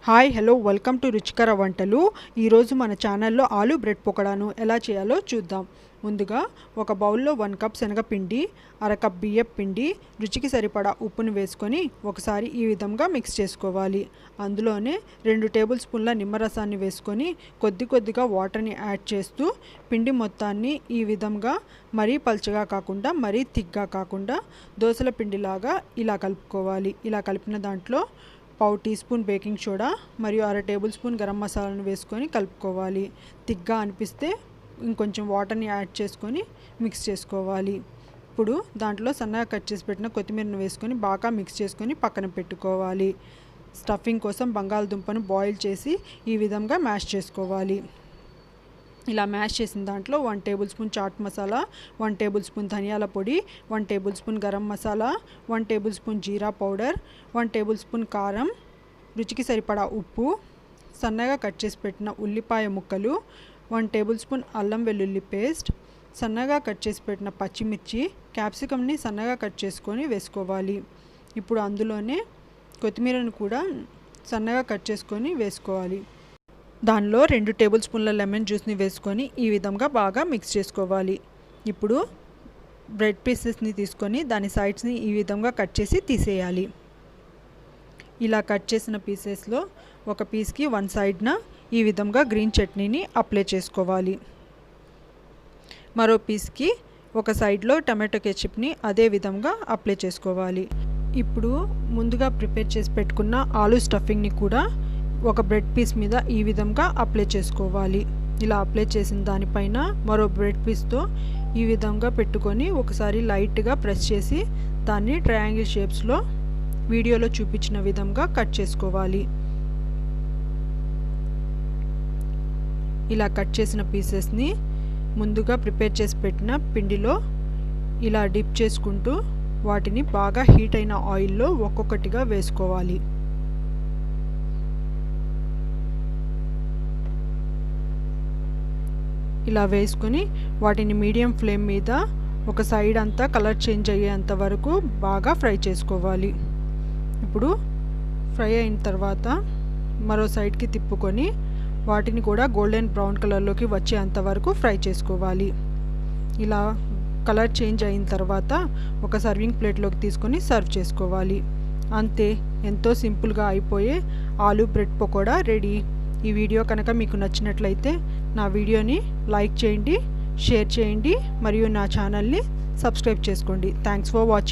Hi hello welcome to రుచికర వంటలు. ఈరోజు మన ఛానల్లో ఆలూ బ్రెడ్ పకోడాను ఎలా చేయాలో చూద్దాం. ముందుగా ఒక బౌల్లో 1 కప్ శనగపిండి, అర కప్ బియ్యం పిండి, రుచికి సరిపడా ఉప్పును వేసుకొని ఒకసారి ఈ విధంగా మిక్స్ చేసుకోవాలి. అందులోనే 2 టేబుల్ స్పూన్ల నిమ్మరసాన్ని వేసుకొని కొద్దిగా వాటర్ని యాడ్ చేస్తూ పిండి మొత్తాన్ని ఈ విధంగా మరీ పల్చగా కాకుండా మరీ థిక్గా కాకుండా దోసల పిండిలాగా ఇలా కలుపుకోవాలి. ఇలా కలిపిన దాంట్లో పావు టీ స్పూన్ బేకింగ్ సోడా మరియు అర టేబుల్ స్పూన్ గరం మసాలాను వేసుకొని కలుపుకోవాలి. థిక్గా అనిపిస్తే ఇంకొంచెం వాటర్ని యాడ్ చేసుకొని మిక్స్ చేసుకోవాలి. ఇప్పుడు దాంట్లో సన్నగా కట్ చేసి పెట్టిన కొత్తిమీరను వేసుకొని బాగా మిక్స్ చేసుకొని పక్కన పెట్టుకోవాలి. స్టఫింగ్ కోసం బంగాళదుంపను బాయిల్ చేసి ఈ విధంగా మ్యాష్ చేసుకోవాలి. ఇలా మ్యాష్ చేసిన దాంట్లో 1 tablespoon chaat masala, 1 tablespoon ధనియాల పొడి, 1 tablespoon garam masala, 1 tablespoon jeera powder, 1 tablespoon కారం, రుచికి సరిపడా ఉప్పు, సన్నగా కట్ చేసి పెట్టిన ఉల్లిపాయ ముక్కలు, 1 టేబుల్ స్పూన్ అల్లం వెల్లుల్లి పేస్ట్, సన్నగా కట్ చేసి పెట్టిన పచ్చిమిర్చి, క్యాప్సికమ్ని సన్నగా కట్ చేసుకొని వేసుకోవాలి. ఇప్పుడు అందులోనే కొత్తిమీరను కూడా సన్నగా కట్ చేసుకొని వేసుకోవాలి. దానిలో 2 టేబుల్ స్పూన్ల లెమన్ జ్యూస్ని వేసుకొని ఈ విధంగా బాగా మిక్స్ చేసుకోవాలి. ఇప్పుడు బ్రెడ్ పీసెస్ని తీసుకొని దాని సైడ్స్ని ఈ విధంగా కట్ చేసి తీసేయాలి. ఇలా కట్ చేసిన పీసెస్లో ఒక పీస్కి 1 సైడ్న ఈ విధంగా గ్రీన్ చట్నీని అప్లై చేసుకోవాలి. మరో పీస్కి ఒక సైడ్లో టమాటో కెచప్ని అదే విధంగా అప్లై చేసుకోవాలి. ఇప్పుడు ముందుగా ప్రిపేర్ చేసి పెట్టుకున్న ఆలూ స్టఫింగ్ని కూడా ఒక బ్రెడ్ పీస్ మీద ఈ విధంగా అప్లై చేసుకోవాలి. ఇలా అప్లై చేసిన దానిపైన మరో బ్రెడ్ పీస్తో ఈ విధంగా పెట్టుకొని ఒకసారి లైట్గా ప్రెస్ చేసి దాన్ని ట్రయాంగిల్ షేప్స్లో వీడియోలో చూపించిన విధంగా కట్ చేసుకోవాలి. ఇలా కట్ చేసిన పీసెస్ని ముందుగా ప్రిపేర్ చేసి పెట్టిన పిండిలో ఇలా డిప్ చేసుకుంటూ వాటిని బాగా హీట్ అయిన ఆయిల్లో ఒక్కొక్కటిగా వేసుకోవాలి. ఇలా వేసుకొని వాటిని మీడియం ఫ్లేమ్ మీద ఒక సైడ్ అంతా కలర్ చేంజ్ అయ్యేంత వరకు బాగా ఫ్రై చేసుకోవాలి. ఇప్పుడు ఫ్రై అయిన తర్వాత మరో సైడ్కి తిప్పుకొని వాటిని కూడా గోల్డెన్ బ్రౌన్ కలర్లోకి వచ్చేంత వరకు ఫ్రై చేసుకోవాలి. ఇలా కలర్ చేంజ్ అయిన తర్వాత ఒక సర్వింగ్ ప్లేట్లోకి తీసుకొని సర్వ్ చేసుకోవాలి. అంతే, ఎంతో సింపుల్గా అయిపోయే ఆలూ బ్రెడ్ పకోడా రెడీ. ఈ వీడియో కనుక మీకు నచ్చినట్లయితే నా వీడియోని లైక్ చేయండి, షేర్ చేయండి మరియు నా ఛానల్ని సబ్స్క్రైబ్ చేసుకోండి. Thanks for watching.